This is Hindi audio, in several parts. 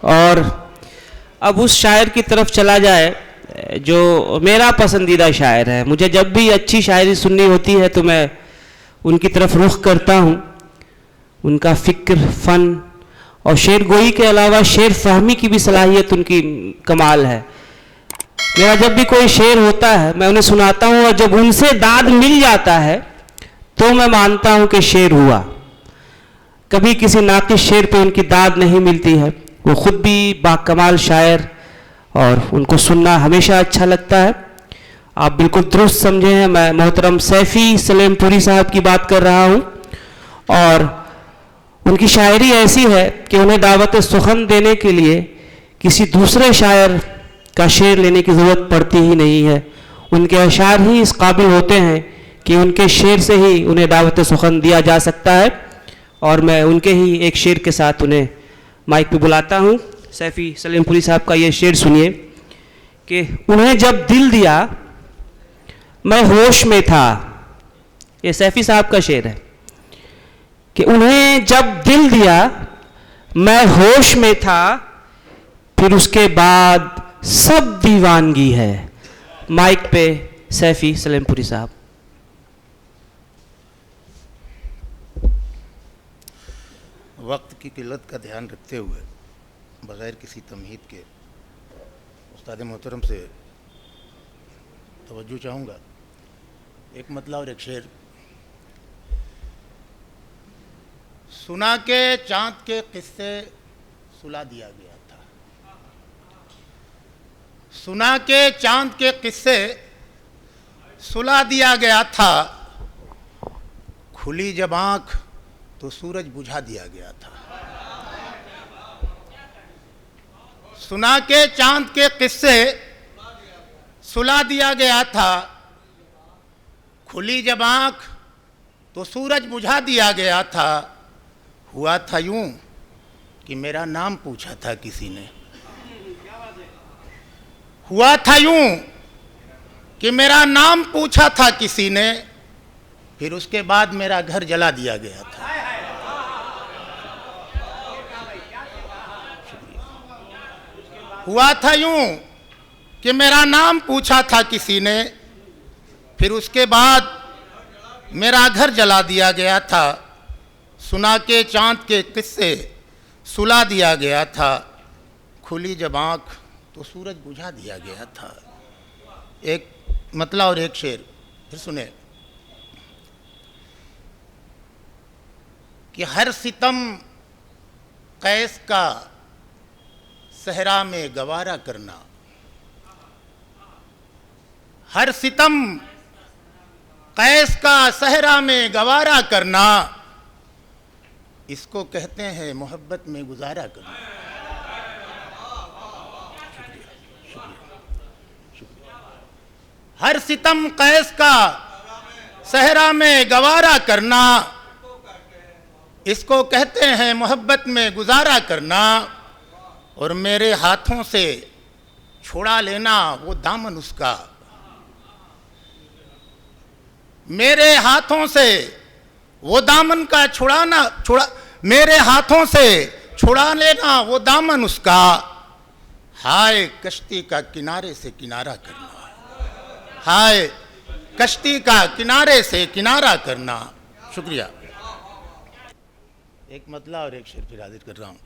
और अब उस शायर की तरफ चला जाए जो मेरा पसंदीदा शायर है। मुझे जब भी अच्छी शायरी सुननी होती है तो मैं उनकी तरफ रुख करता हूँ। उनका फ़िक्र, फ़न और शेर गोई के अलावा शेर फहमी की भी सलाहियत उनकी कमाल है। मेरा जब भी कोई शेर होता है मैं उन्हें सुनाता हूँ और जब उनसे दाद मिल जाता है तो मैं मानता हूँ कि शेर हुआ। कभी किसी नाकिस शेर पे उनकी दाद नहीं मिलती है। वो खुद भी बाकमाल शायर और उनको सुनना हमेशा अच्छा लगता है। आप बिल्कुल दुरुस्त समझे हैं, मैं मोहतरम सैफ़ी सलेमपुरी साहब की बात कर रहा हूँ। और उनकी शायरी ऐसी है कि उन्हें दावत सुखन देने के लिए किसी दूसरे शायर का शेर लेने की ज़रूरत पड़ती ही नहीं है। उनके अशार ही इस काबिल होते हैं कि उनके शेर से ही उन्हें दावत सुखन दिया जा सकता है। और मैं उनके ही एक शेर के साथ उन्हें माइक पे बुलाता हूँ। सैफ़ी सलेमपुरी साहब का ये शेर सुनिए कि उन्हें जब दिल दिया मैं होश में था। ये सैफ़ी साहब का शेर है कि उन्हें जब दिल दिया मैं होश में था, फिर उसके बाद सब दीवानगी है। माइक पे सैफ़ी सलेमपुरी साहब। वक्त की किल्लत का ध्यान रखते हुए बग़ैर किसी तमहीद के उस्ताद मोहतरम से तवज्जो चाहूँगा। एक मतला और एक शेर। सुना के चाँद के किस्से सुला दिया गया था। सुना के चाँद के किस्से सुला दिया गया था, खुली जब आँख तो सूरज बुझा दिया गया था। सुना के चाँद के किस्से सुला दिया गया था, खुली जब आँख तो सूरज बुझा दिया गया था। हुआ था यूं कि मेरा नाम पूछा था किसी ने। हुआ था यूं कि मेरा नाम पूछा था किसी ने, फिर उसके बाद मेरा घर जला दिया गया था। हुआ था यूं कि मेरा नाम पूछा था किसी ने, फिर उसके बाद मेरा घर जला दिया गया था। सुना के चाँद के किस्से सुला दिया गया था, खुली जब आँख तो सूरज बुझा दिया गया था। एक मतला और एक शेर फिर सुने कि हर सितम कैस का सहरा में गवारा करना। हर सितम कैस का सहरा में गवारा करना, इसको कहते हैं मोहब्बत में गुजारा करना। शुक्रिया। हर सितम कैस का सहरा में गवारा करना, इसको कहते हैं मोहब्बत में गुजारा करना। और मेरे हाथों से छुड़ा लेना वो दामन उसका। मेरे हाथों से वो दामन का मेरे हाथों से छुड़ा लेना वो दामन उसका। हाय कश्ती का किनारे से किनारा करना। हाय कश्ती का किनारे से किनारा करना। शुक्रिया। एक मतला और एक शेर फिर हाजिर कर रहा हूँ।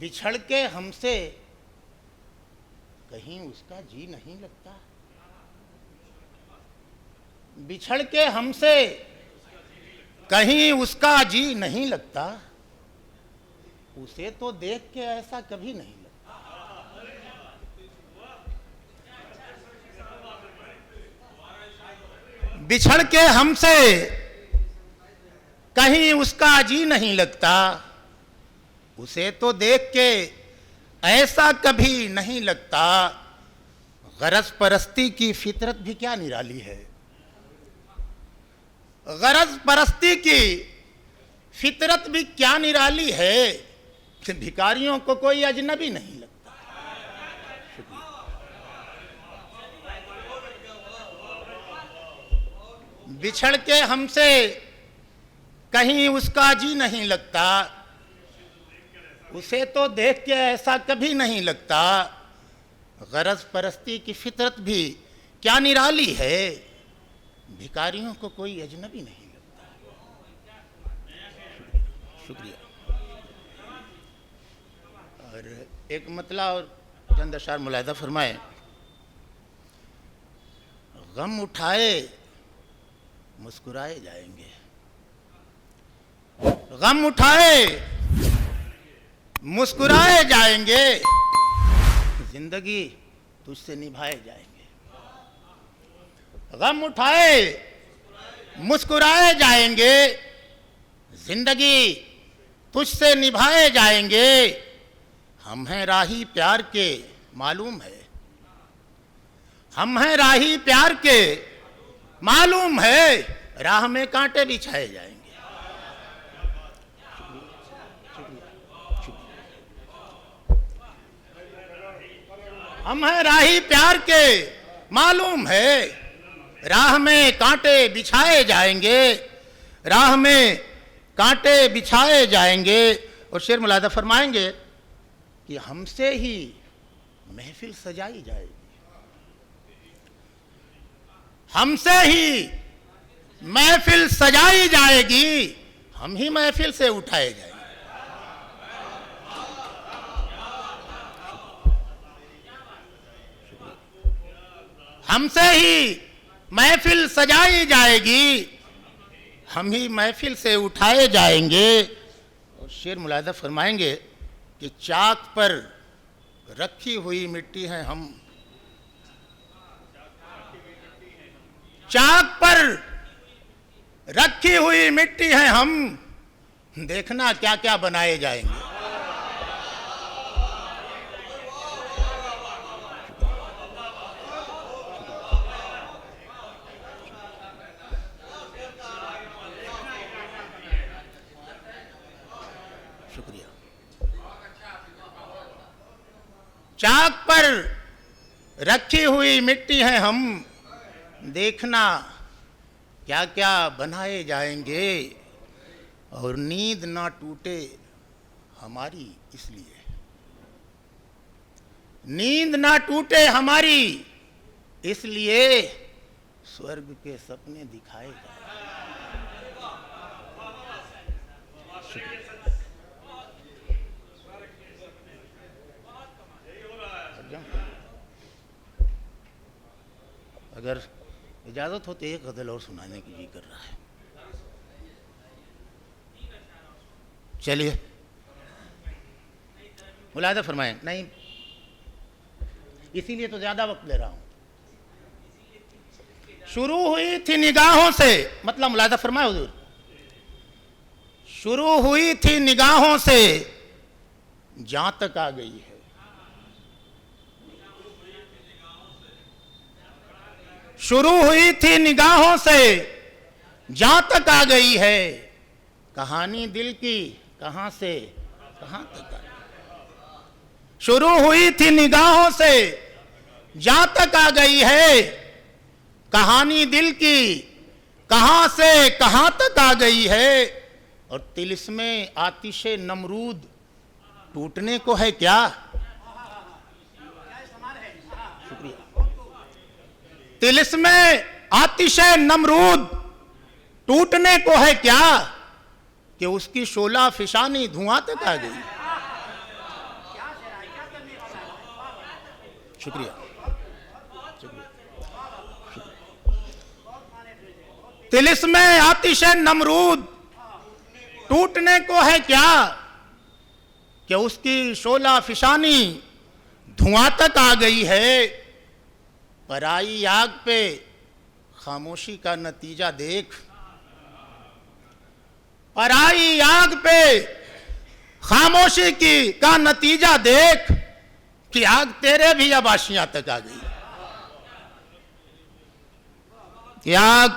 बिछड़ के हमसे कहीं उसका जी नहीं लगता। बिछड़ के हमसे कहीं उसका जी नहीं लगता, उसे तो देख के ऐसा कभी नहीं लगता। बिछड़ के हमसे कहीं उसका जी नहीं लगता, उसे तो देख के ऐसा कभी नहीं लगता। गरज परस्ती की फितरत भी क्या निराली है। गरज परस्ती की फितरत भी क्या निराली है कि भिखारियों को कोई अजनबी नहीं लगता। बिछड़ के हमसे कहीं उसका जी नहीं लगता, उसे तो देख के ऐसा कभी नहीं लगता, गरज परस्ती की फितरत भी क्या निराली है, भिखारियों को कोई अजनबी नहीं लगता। शुक्रिया। और एक मतला और चंद अशार मुलाहिदा फरमाए। गम उठाए मुस्कुराए जाएंगे, गम उठाए मुस्कुराए जाएंगे, जिंदगी तुझसे निभाए जाएंगे। गम उठाए मुस्कुराए जाएंगे, जिंदगी तुझसे निभाए जाएंगे। हम हैं राही प्यार के मालूम है, हम हैं राही प्यार के मालूम है, राह में कांटे बिछाए जाएंगे। हम हैं राही प्यार के मालूम है, राह में कांटे बिछाए जाएंगे, राह में कांटे बिछाए जाएंगे। और शेर मुलाहिदा फरमाएंगे कि हमसे ही महफिल सजाई जाएगी, हमसे ही महफिल सजाई जाएगी, हम ही महफिल से उठाए जाएंगे। हमसे ही महफिल सजाई जाएगी, हम ही महफिल से उठाए जाएंगे। और शेर मुलाहिदा फरमाएंगे कि चाक पर रखी हुई मिट्टी है हम, चाक पर रखी हुई मिट्टी है हम, देखना क्या क्या बनाए जाएंगे। शुक्रिया। चाक पर रखी हुई मिट्टी है हम, देखना क्या क्या बनाए जाएंगे। और नींद ना टूटे हमारी इसलिए, नींद ना टूटे हमारी इसलिए, स्वर्ग के सपने दिखाए जाएंगे। अगर इजाजत हो तो एक गजल और सुनाने की जी कर रहा है। चलिए मुलाहिदा फरमाएं। नहीं, इसीलिए तो ज्यादा वक्त ले रहा हूं। शुरू हुई थी निगाहों से, मतलब मुलाहिदा फरमाए हुजूर, शुरू हुई थी निगाहों से जहां तक आ गई है, शुरू हुई थी निगाहों से जहां तक आ गई है, कहानी दिल की कहां से कहां तक आ गई। शुरू हुई थी निगाहों से जहां तक आ गई है, कहानी दिल की कहां से कहां तक आ गई है। और तिलिस्मे आतिशे नमरूद टूटने को है क्या। शुक्रिया। तिलिस्मे आतिशे नमरूद टूटने को है क्या, कि उसकी शोला फिशानी धुआं तक आ गई। शुक्रिया। तिलिस्मे आतिशे नमरूद टूटने को है क्या, कि उसकी शोला फिशानी धुआं तक आ गई है। पराई आग पे खामोशी का नतीजा देख, पराई आग पे खामोशी का नतीजा देख, कि आग तेरे भी अब आशियां तक आ गई, कि आग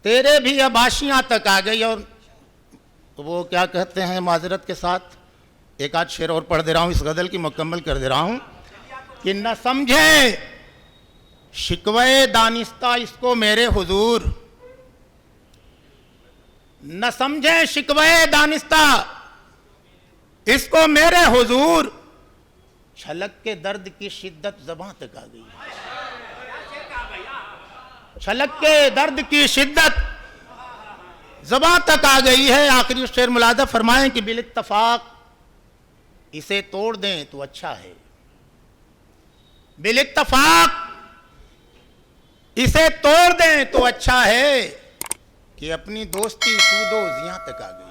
तेरे भी अब आशियां तक आ गई। और वो क्या कहते हैं, माजरत के साथ एक आध शेर और पढ़ दे रहा हूं, इस गजल की मुकम्मल कर दे रहा हूं, कि न समझे शिकवे दानिस्ता इसको मेरे हुजूर, न समझे शिकवे दानिस्ता इसको मेरे हुजूर छलक के दर्द की शिद्दत ज़बां तक आ गई। छलक के दर्द की शिद्दत ज़बां तक आ गई है। आखिरी शेर मुलादा फरमाएं कि बिल इत्तफाक इसे तोड़ दें तो अच्छा है, बिल इत्तफाक इसे तोड़ दें तो अच्छा है कि अपनी दोस्ती सूदो जियां तक आ गई।